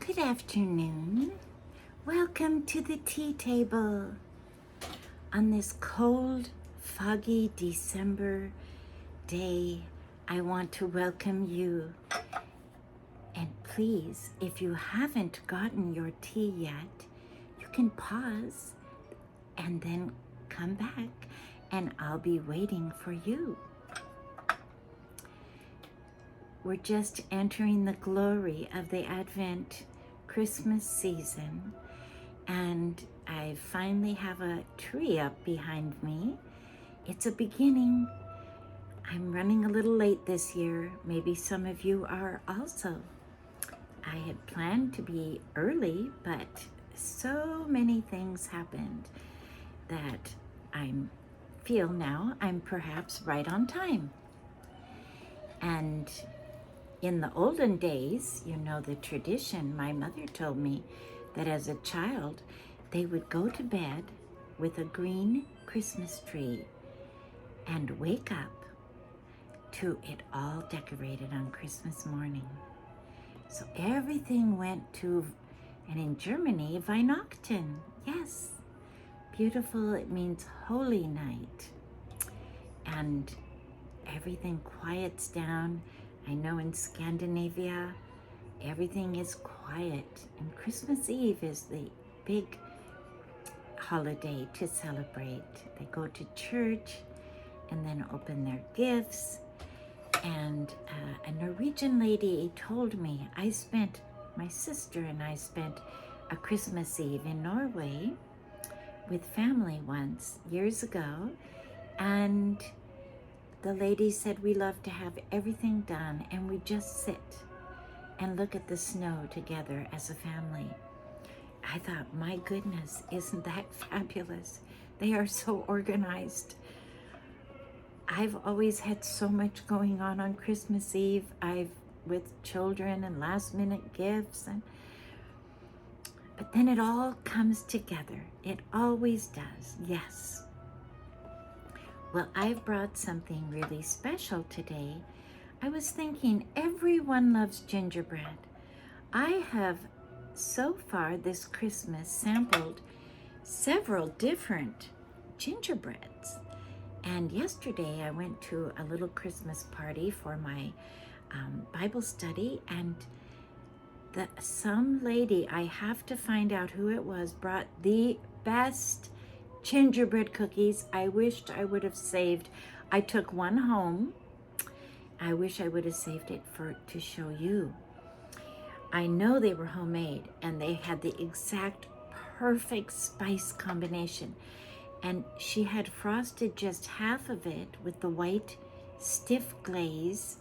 Good afternoon. Welcome to the tea table. On this cold, foggy December day, I want to welcome you. And please, if you haven't gotten your tea yet, you can pause and then come back, and I'll be waiting for you. We're just entering the glory of the Advent Christmas season, and I finally have a tree up behind me. It's a beginning. I'm running a little late this year. Maybe some of you are also. I had planned to be early, but so many things happened that I feel now I'm perhaps right on time. And in the olden days, you know the tradition, my mother told me that as a child, they would go to bed with a green Christmas tree and wake up to it all decorated on Christmas morning. So everything went to, and in Germany, Weihnachten. Yes, beautiful, it means holy night. And everything quiets down. I know in Scandinavia, everything is quiet, and Christmas Eve is the big holiday to celebrate. They go to church and then open their gifts. And a Norwegian lady told me, my sister and I spent a Christmas Eve in Norway with family once, years ago, and the lady said we love to have everything done and we just sit and look at the snow together as a family. I thought, my goodness, isn't that fabulous? They are so organized. I've always had so much going on Christmas Eve. With children and last minute gifts, but then it all comes together. It always does, yes. Well, I've brought something really special today. I was thinking everyone loves gingerbread. I have so far this Christmas sampled several different gingerbreads. And yesterday I went to a little Christmas party for my Bible study, and some lady, I have to find out who it was, brought the best gingerbread cookies. I wished I would have saved. I took one home. I wish I would have saved it to show you. I know they were homemade, and they had the exact perfect spice combination. And she had frosted just half of it with the white stiff glaze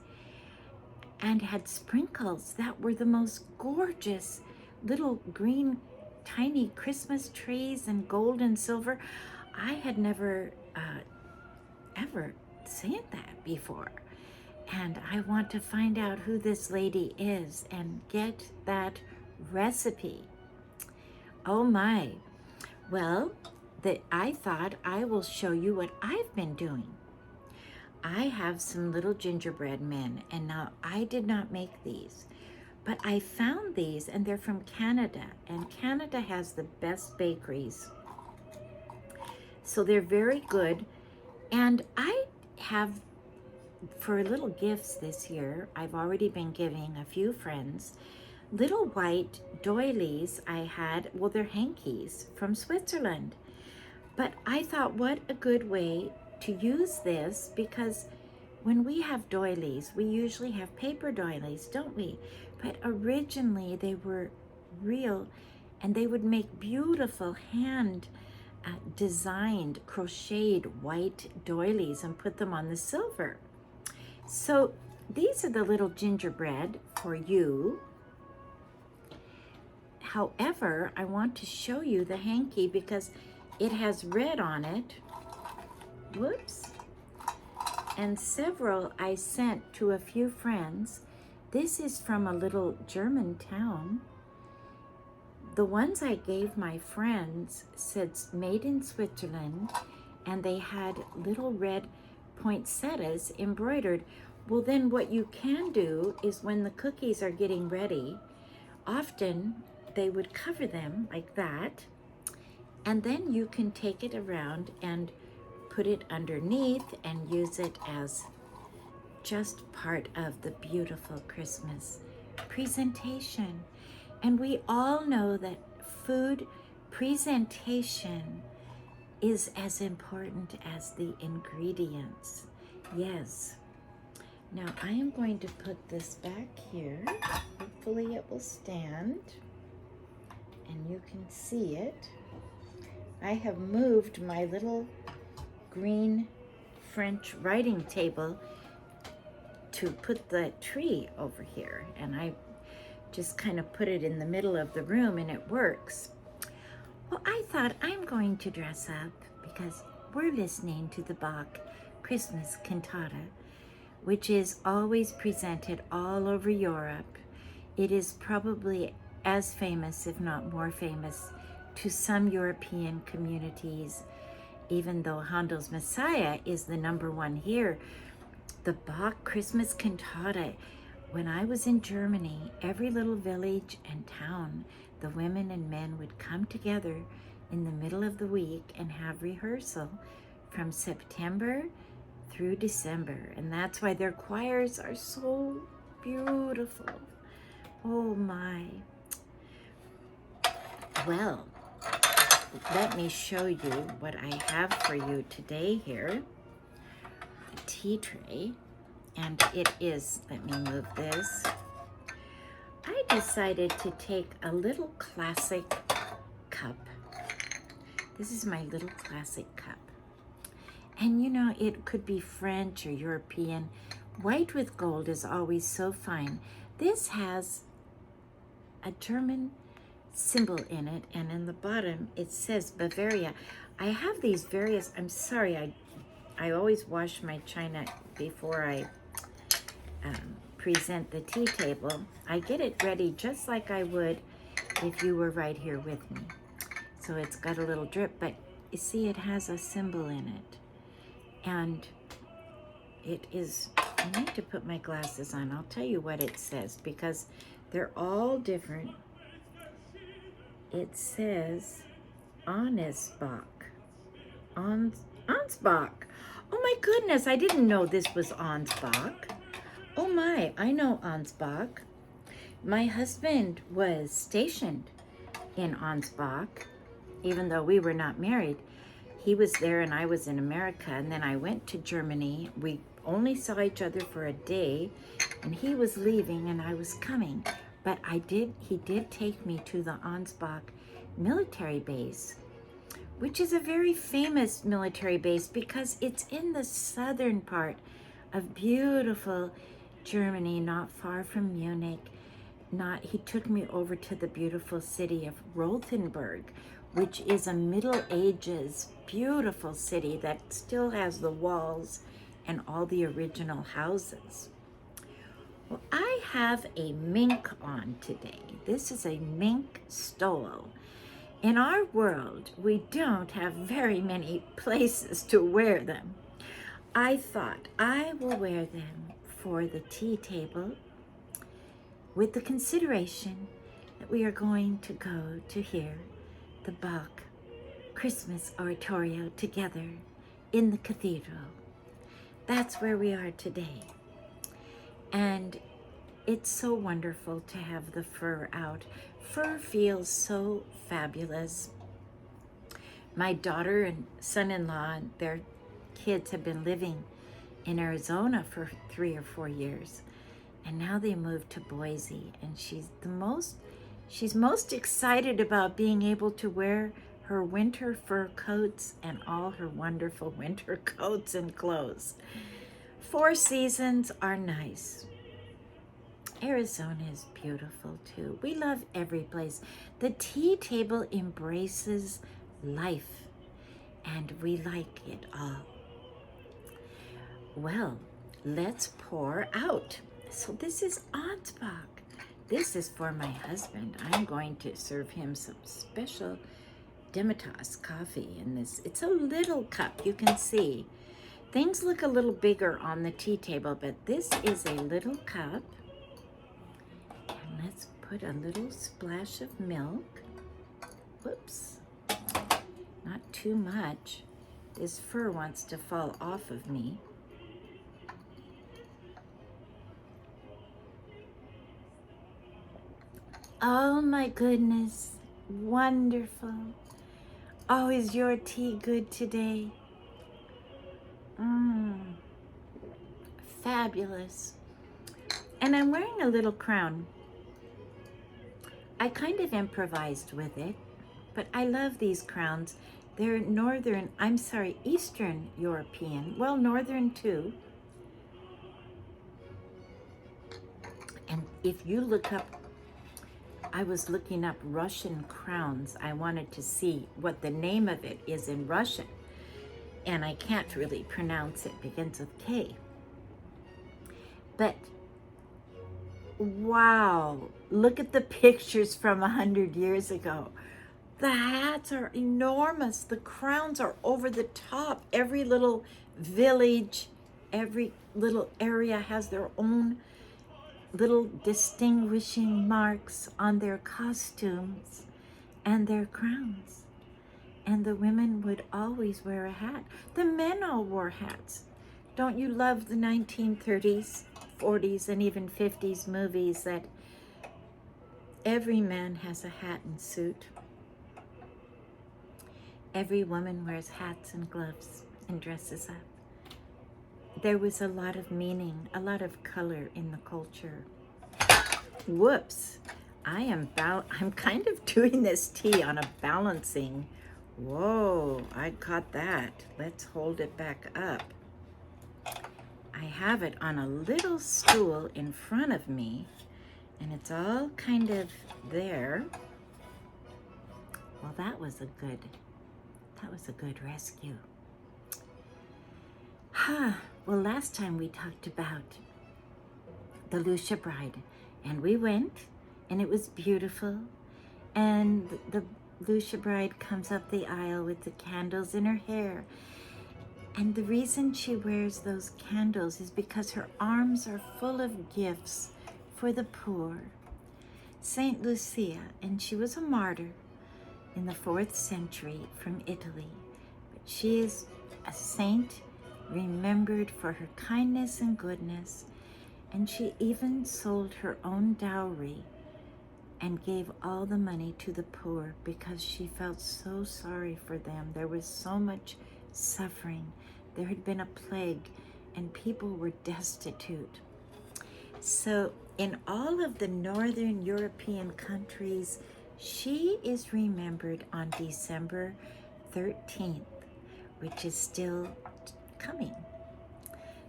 and had sprinkles that were the most gorgeous little green tiny Christmas trees and gold and silver. I had never ever seen that before. And I want to find out who this lady is and get that recipe. Oh my. Well, I thought I will show you what I've been doing. I have some little gingerbread men, and now I did not make these, but I found these, and they're from Canada, and Canada has the best bakeries. So they're very good, and I have, for little gifts this year, I've already been giving a few friends little white doilies. I had, well, they're hankies from Switzerland. But I thought, what a good way to use this, because when we have doilies, we usually have paper doilies, don't we? But originally they were real, and they would make beautiful hand designed, crocheted white doilies and put them on the silver. So these are the little gingerbread for you. However, I want to show you the hanky because it has red on it. Whoops. And several I sent to a few friends. This is from a little German town. The ones I gave my friends said made in Switzerland, and they had little red poinsettias embroidered. Well, then what you can do is when the cookies are getting ready, often they would cover them like that, and then you can take it around and put it underneath and use it as just part of the beautiful Christmas presentation. And we all know that food presentation is as important as the ingredients. Yes. Now I am going to put this back here. Hopefully it will stand and you can see it. I have moved my little green French writing table to put the tree over here, and I just kind of put it in the middle of the room and it works. Well, I thought I'm going to dress up because we're listening to the Bach Christmas cantata, which is always presented all over Europe. It is probably as famous, if not more famous, to some European communities, even though Handel's Messiah is the #1 here. The Bach Christmas cantata, when I was in Germany, every little village and town, the women and men would come together in the middle of the week and have rehearsal from September through December. And that's why their choirs are so beautiful. Oh my. Well, let me show you what I have for you today here. The tea tray. And it is, let me move this. I decided to take a little classic cup. This is my little classic cup. And you know, it could be French or European. White with gold is always so fine. This has a German symbol in it, and in the bottom it says Bavaria. I have these various, I'm sorry, I always wash my china before I present the tea table. I get it ready just like I would if you were right here with me. So it's got a little drip, but you see it has a symbol in it. And it is, I need to put my glasses on. I'll tell you what it says because they're all different. It says Ansbach. Ansbach. Oh my goodness, I didn't know this was Ansbach. Oh my, I know Ansbach. My husband was stationed in Ansbach, even though we were not married. He was there and I was in America, and then I went to Germany. We only saw each other for a day, and he was leaving and I was coming. But he did take me to the Ansbach military base, which is a very famous military base because it's in the southern part of beautiful Germany, not far from Munich. He took me over to the beautiful city of Rothenburg, which is a Middle Ages beautiful city that still has the walls and all the original houses. Well, I have a mink on today. This is a mink stole. In our world, we don't have very many places to wear them. I thought I will wear them for the tea table with the consideration that we are going to go to hear the Bach Christmas oratorio together in the cathedral. That's where we are today. And it's so wonderful to have the fur out. Fur feels so fabulous. My daughter and son-in-law and their kids have been living in Arizona for 3 or 4 years. And now they moved to Boise, and she's most excited about being able to wear her winter fur coats and all her wonderful winter coats and clothes. 4 seasons are nice. Arizona is beautiful too. We love every place. The tea table embraces life, and we like it all. Well, let's pour out. So this is Ansbach. This is for my husband. I'm going to serve him some special Demitasse coffee in this. It's a little cup, you can see. Things look a little bigger on the tea table, but this is a little cup. And let's put a little splash of milk. Whoops, not too much. This fur wants to fall off of me. Oh my goodness, wonderful. Oh, is your tea good today? Fabulous. And I'm wearing a little crown. I kind of improvised with it, but I love these crowns. They're Eastern European, well, Northern too. And if you look up, I was looking up Russian crowns. I wanted to see what the name of it is in Russian. And I can't really pronounce it, begins with K. But wow, look at the pictures from 100 years ago. The hats are enormous. The crowns are over the top. Every little village, every little area has their own little distinguishing marks on their costumes and their crowns. And the women would always wear a hat. The men all wore hats. Don't you love the 1930s, 40s, and even 50s movies that every man has a hat and suit? Every woman wears hats and gloves and dresses up. There was a lot of meaning, a lot of color in the culture. Whoops, I'm kind of doing this tea on a balancing. Whoa, I caught that. Let's hold it back up. I have it on a little stool in front of me, and it's all kind of there. Well, that was a good rescue. Well, last time we talked about the Lucia Bride, and we went, and it was beautiful, and the Lucia Bride comes up the aisle with the candles in her hair. And the reason she wears those candles is because her arms are full of gifts for the poor. Saint Lucia, and she was a martyr in the 4th century from Italy. But she is a saint remembered for her kindness and goodness. And she even sold her own dowry and gave all the money to the poor because she felt so sorry for them. There was so much suffering. There had been a plague and people were destitute. So in all of the Northern European countries, she is remembered on December 13th, which is still coming.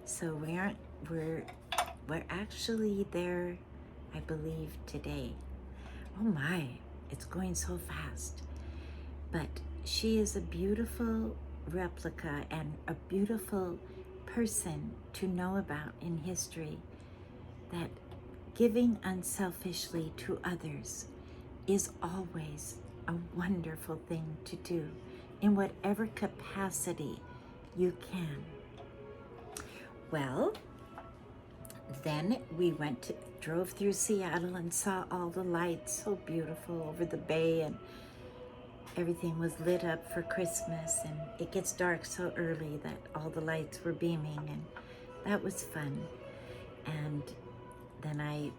So we're actually there, I believe, today. Oh my, it's going so fast. But she is a beautiful replica and a beautiful person to know about in history, that giving unselfishly to others is always a wonderful thing to do in whatever capacity you can. Well, then we drove through Seattle and saw all the lights, so beautiful over the bay, and everything was lit up for Christmas, and it gets dark so early that all the lights were beaming, and that was fun. And then I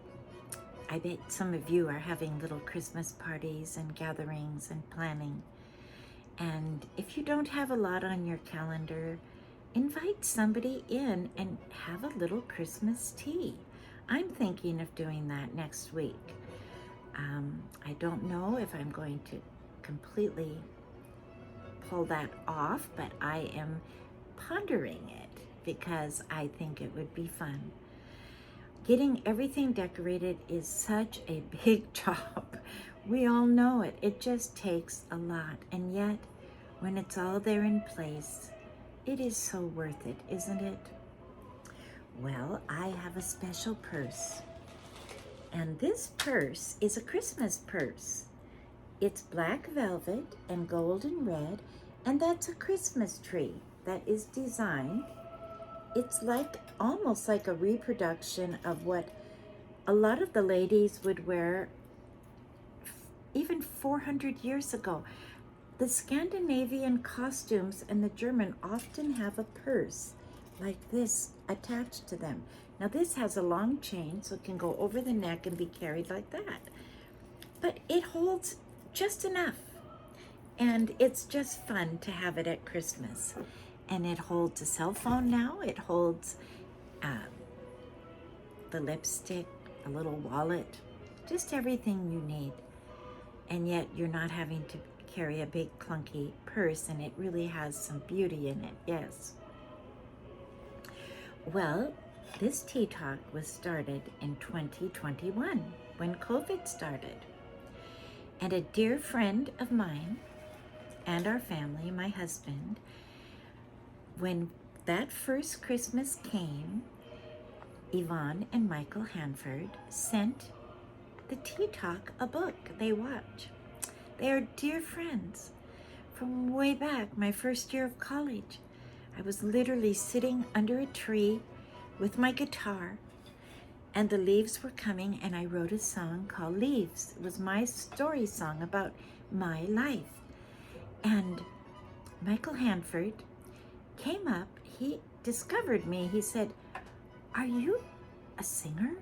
bet some of you are having little Christmas parties and gatherings and planning. And if you don't have a lot on your calendar, invite somebody in and have a little Christmas tea. I'm thinking of doing that next week. I don't know if I'm going to completely pull that off, but I am pondering it because I think it would be fun. Getting everything decorated is such a big job. We all know it. It just takes a lot. And yet, when it's all there in place, it is so worth it, isn't it? Well, I have a special purse. And this purse is a Christmas purse. It's black velvet and gold and red, and that's a Christmas tree that is designed. It's almost like a reproduction of what a lot of the ladies would wear even 400 years ago. The Scandinavian costumes and the German often have a purse like this attached to them. Now this has a long chain so it can go over the neck and be carried like that. But it holds just enough. And it's just fun to have it at Christmas. And it holds a cell phone now. It holds the lipstick, a little wallet, just everything you need. And yet you're not having to carry a big clunky purse, and it really has some beauty in it, yes. Well, this tea talk was started in 2021 when COVID started. And a dear friend of mine and our family, my husband, when that first Christmas came, Yvonne and Michael Hanford sent the Tea Talk a book they watch. They are dear friends from way back, my first year of college. I was literally sitting under a tree with my guitar, and the leaves were coming, and I wrote a song called Leaves. It was my story song about my life. And Michael Hanford came up, he discovered me. He said, "Are you a singer?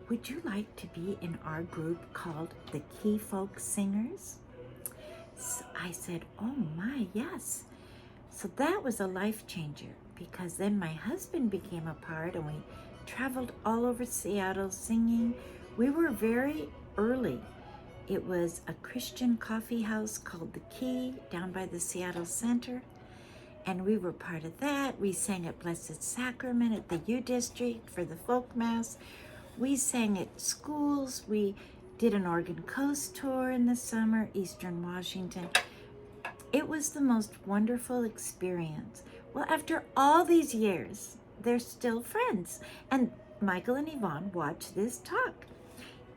Would you like to be in our group called the Key Folk Singers?" So I said, "Oh my, yes." So that was a life changer, because then my husband became a part, and we traveled all over Seattle singing. We were very early. It was a Christian coffee house called The Key down by the Seattle Center, and we were part of that. We sang at Blessed Sacrament at the U District for the folk mass. We sang at schools. We did an Oregon Coast tour in the summer, Eastern Washington. It was the most wonderful experience. Well, after all these years, they're still friends. And Michael and Yvonne watch this talk.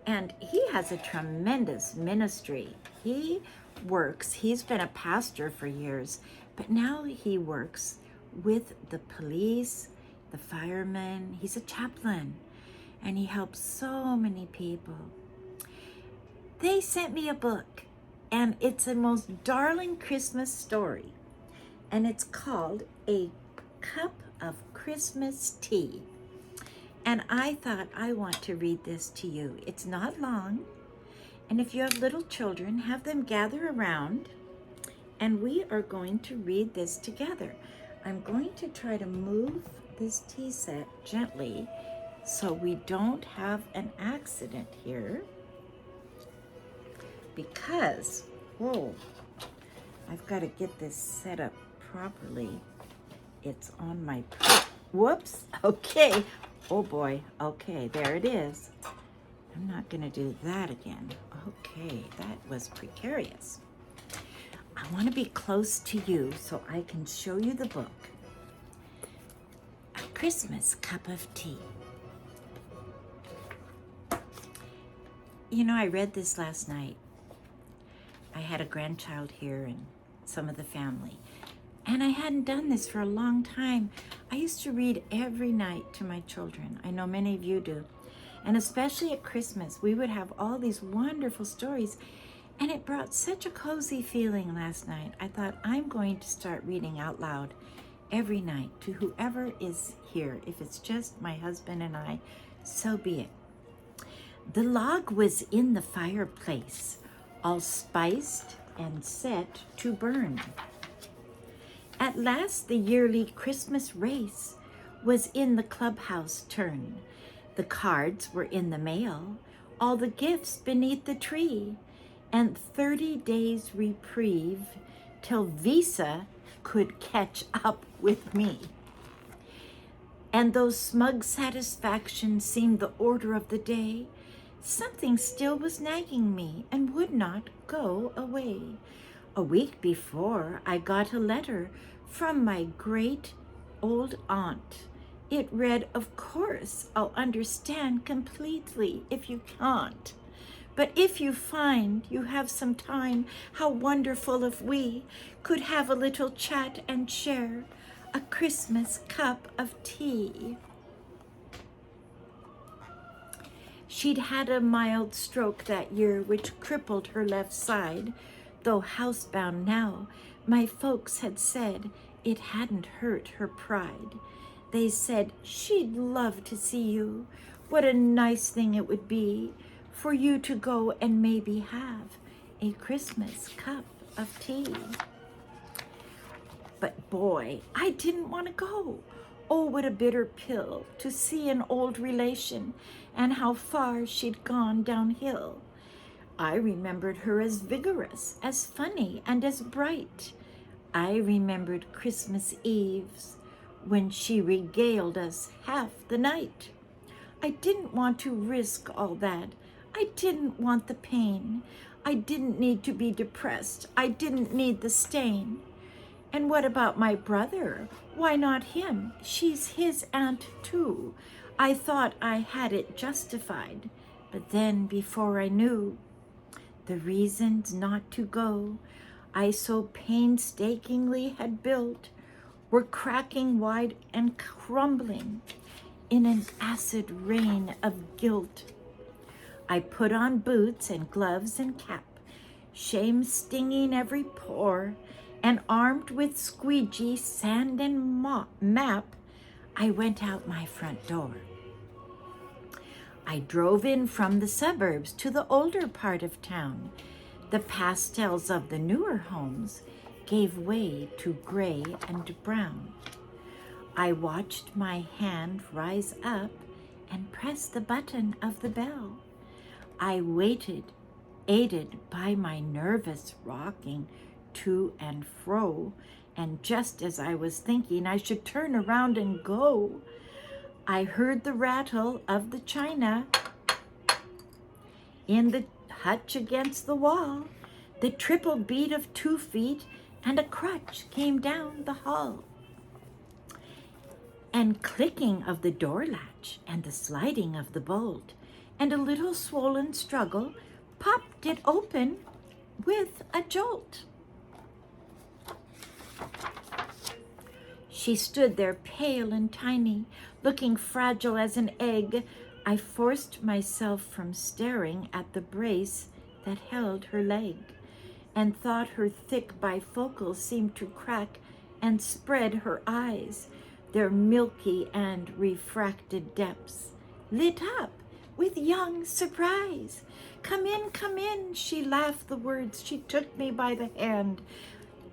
And he has a tremendous ministry. He's been a pastor for years, but now he works with the police, the firemen. He's a chaplain, and he helps so many people. They sent me a book, and it's the most darling Christmas story, and it's called A Cup of Christmas Tea. And I thought, I want to read this to you. It's not long, and if you have little children, have them gather around, and we are going to read this together. I'm going to try to move this tea set gently so we don't have an accident here, because, whoa, I've got to get this set up properly. It's on my, whoops, okay. Oh boy, okay, there it is. I'm not gonna do that again. Okay, that was precarious. I wanna be close to you so I can show you the book. A Christmas Cup of Tea. You know, I read this last night. I had a grandchild here and some of the family, and I hadn't done this for a long time. I used to read every night to my children. I know many of you do. And especially at Christmas, we would have all these wonderful stories, and it brought such a cozy feeling last night. I thought, I'm going to start reading out loud every night to whoever is here. If it's just my husband and I, so be it. The log was in the fireplace, all spiced and set to burn. At last the yearly Christmas race was in the clubhouse turn. The cards were in the mail, all the gifts beneath the tree, and 30 days reprieve till Visa could catch up with me. And though smug satisfaction seemed the order of the day, something still was nagging me and would not go away. A week before, I got a letter from my great old aunt. It read, "Of course, I'll understand completely if you can't. But if you find you have some time, how wonderful if we could have a little chat and share a Christmas cup of tea." She'd had a mild stroke that year which crippled her left side. Though housebound now, my folks had said it hadn't hurt her pride. They said she'd love to see you. What a nice thing it would be for you to go and maybe have a Christmas cup of tea. But boy, I didn't want to go. Oh, what a bitter pill to see an old relation and how far she'd gone downhill. I remembered her as vigorous, as funny, and as bright. I remembered Christmas Eves when she regaled us half the night. I didn't want to risk all that. I didn't want the pain. I didn't need to be depressed. I didn't need the stain. And what about my brother? Why not him? She's his aunt too. I thought I had it justified. But then, before I knew the reasons not to go, I so painstakingly had built, were cracking wide and crumbling in an acid rain of guilt. I put on boots and gloves and cap, shame stinging every pore, and armed with squeegee, sand, and map, I went out my front door. I drove in from the suburbs to the older part of town. The pastels of the newer homes gave way to gray and brown. I watched my hand rise up and press the button of the bell. I waited, aided by my nervous rocking to and fro, and just as I was thinking I should turn around and go, I heard the rattle of the china in the hutch against the wall, the triple beat of 2 feet, and a crutch came down the hall. And clicking of the door latch, and the sliding of the bolt, and a little swollen struggle, popped it open with a jolt. She stood there pale and tiny, looking fragile as an egg. I forced myself from staring at the brace that held her leg, and thought her thick bifocals seemed to crack and spread her eyes, their milky and refracted depths, lit up with young surprise. Come in, she laughed the words. She took me by the hand,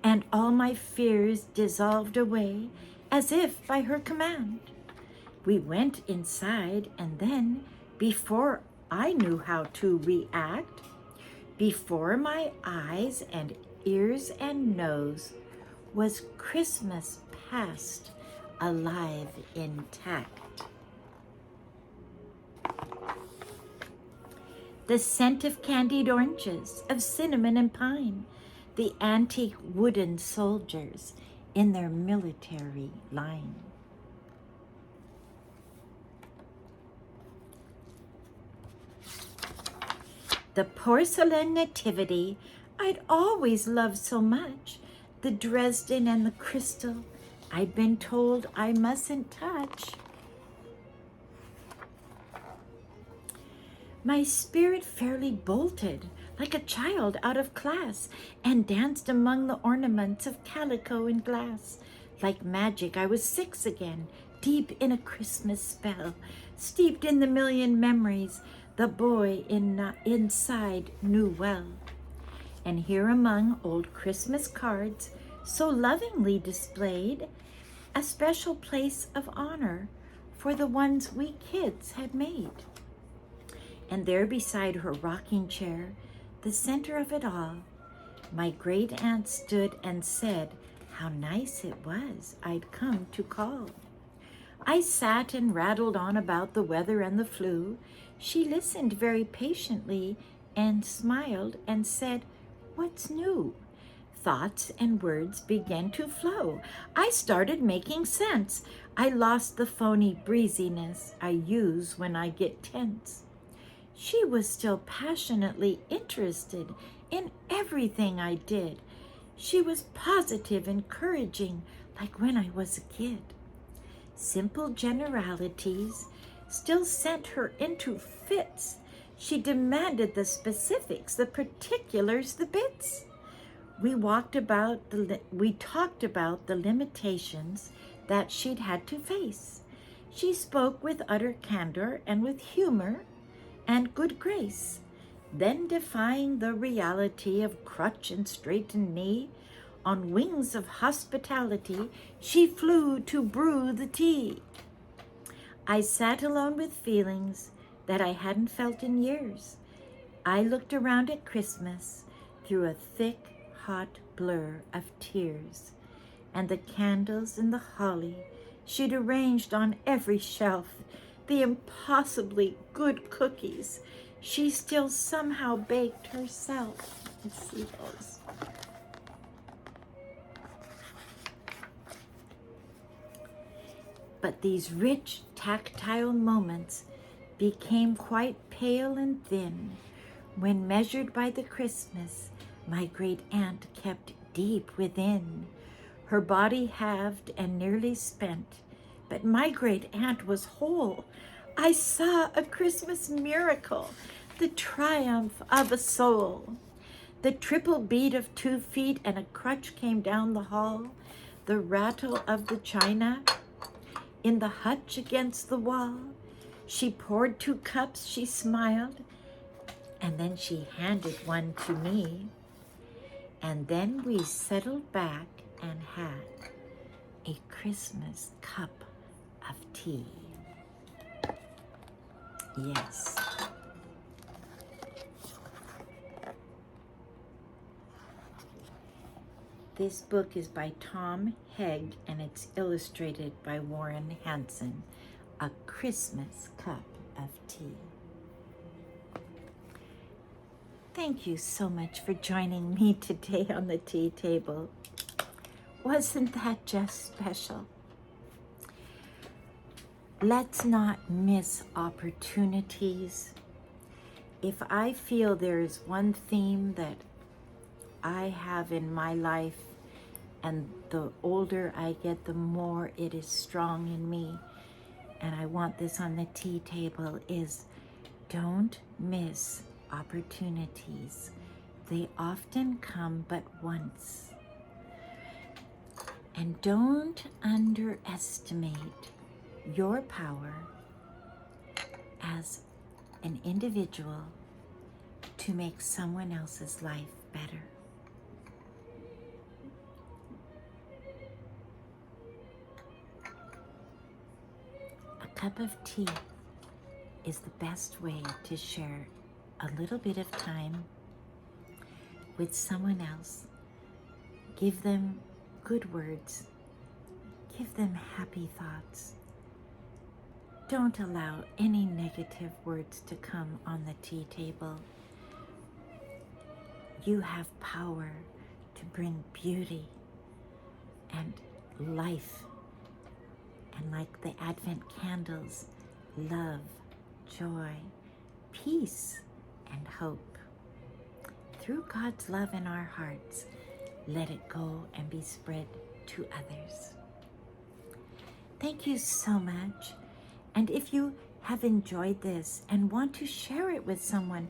and all my fears dissolved away as if by her command. We went inside, and then, before I knew how to react, before my eyes and ears and nose was Christmas past, alive, intact. The scent of candied oranges, of cinnamon and pine, the antique wooden soldiers in their military line. The porcelain nativity I'd always loved so much, the Dresden and the crystal I'd been told I mustn't touch. My spirit fairly bolted like a child out of class and danced among the ornaments of calico and glass. Like magic, I was 6 again, deep in a Christmas spell, steeped in the million memories the boy inside knew well. And here among old Christmas cards, so lovingly displayed, a special place of honor for the ones we kids had made. And there beside her rocking chair, the center of it all, my great aunt stood and said how nice it was I'd come to call. I sat and rattled on about the weather and the flu. She listened very patiently and smiled and said, "What's new?" Thoughts and words began to flow. I started making sense. I lost the phony breeziness I use when I get tense. She was still passionately interested in everything I did. She was positive, encouraging, like when I was a kid. Simple generalities still sent her into fits. She demanded the specifics, the particulars, the bits. We talked about the limitations that she'd had to face. She spoke with utter candor and with humor and good grace. Then, defying the reality of crutch and straightened knee, on wings of hospitality, she flew to brew the tea. I sat alone with feelings that I hadn't felt in years. I looked around at Christmas through a thick, hot blur of tears, and the candles and the holly she'd arranged on every shelf, the impossibly good cookies she still somehow baked herself. Let's see those. But these rich, tactile moments became quite pale and thin when measured by the Christmas my great aunt kept deep within. Her body halved and nearly spent, but my great aunt was whole. I saw a Christmas miracle, the triumph of a soul. The triple beat of 2 feet and a crutch came down the hall, the rattle of the china in the hutch against the wall. She poured 2 cups, she smiled, and then she handed one to me. And then we settled back and had a Christmas cup of tea. Yes. This book is by Tom Hegg and it's illustrated by Warren Hansen. A Christmas Cup of Tea. Thank you so much for joining me today on the tea table. Wasn't that just special? Let's not miss opportunities. If I feel there is one theme that I have in my life, and the older I get, the more it is strong in me, and I want this on the tea table, is don't miss opportunities. They often come but once. And don't underestimate your power as an individual to make someone else's life better. A cup of tea is the best way to share a little bit of time with someone else. Give them good words. Give them happy thoughts. Don't allow any negative words to come on the tea table. You have power to bring beauty and life. And like the Advent candles, love, joy, peace, and hope. Through God's love in our hearts, let it go and be spread to others. Thank you so much. And if you have enjoyed this and want to share it with someone,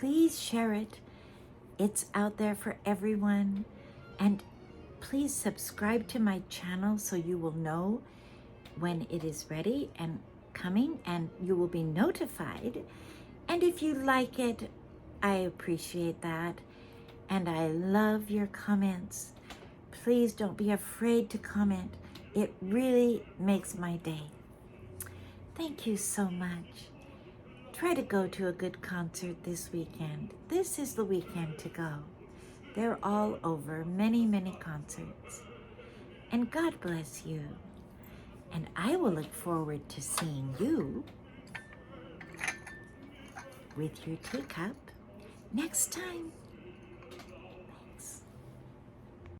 please share it. It's out there for everyone. And please subscribe to my channel so you will know when it is ready and coming, and you will be notified. And if you like it, I appreciate that. And I love your comments. Please don't be afraid to comment. It really makes my day. Thank you so much. Try to go to a good concert this weekend. This is the weekend to go. They're all over, many, many concerts. And God bless you. And I will look forward to seeing you with your teacup next time.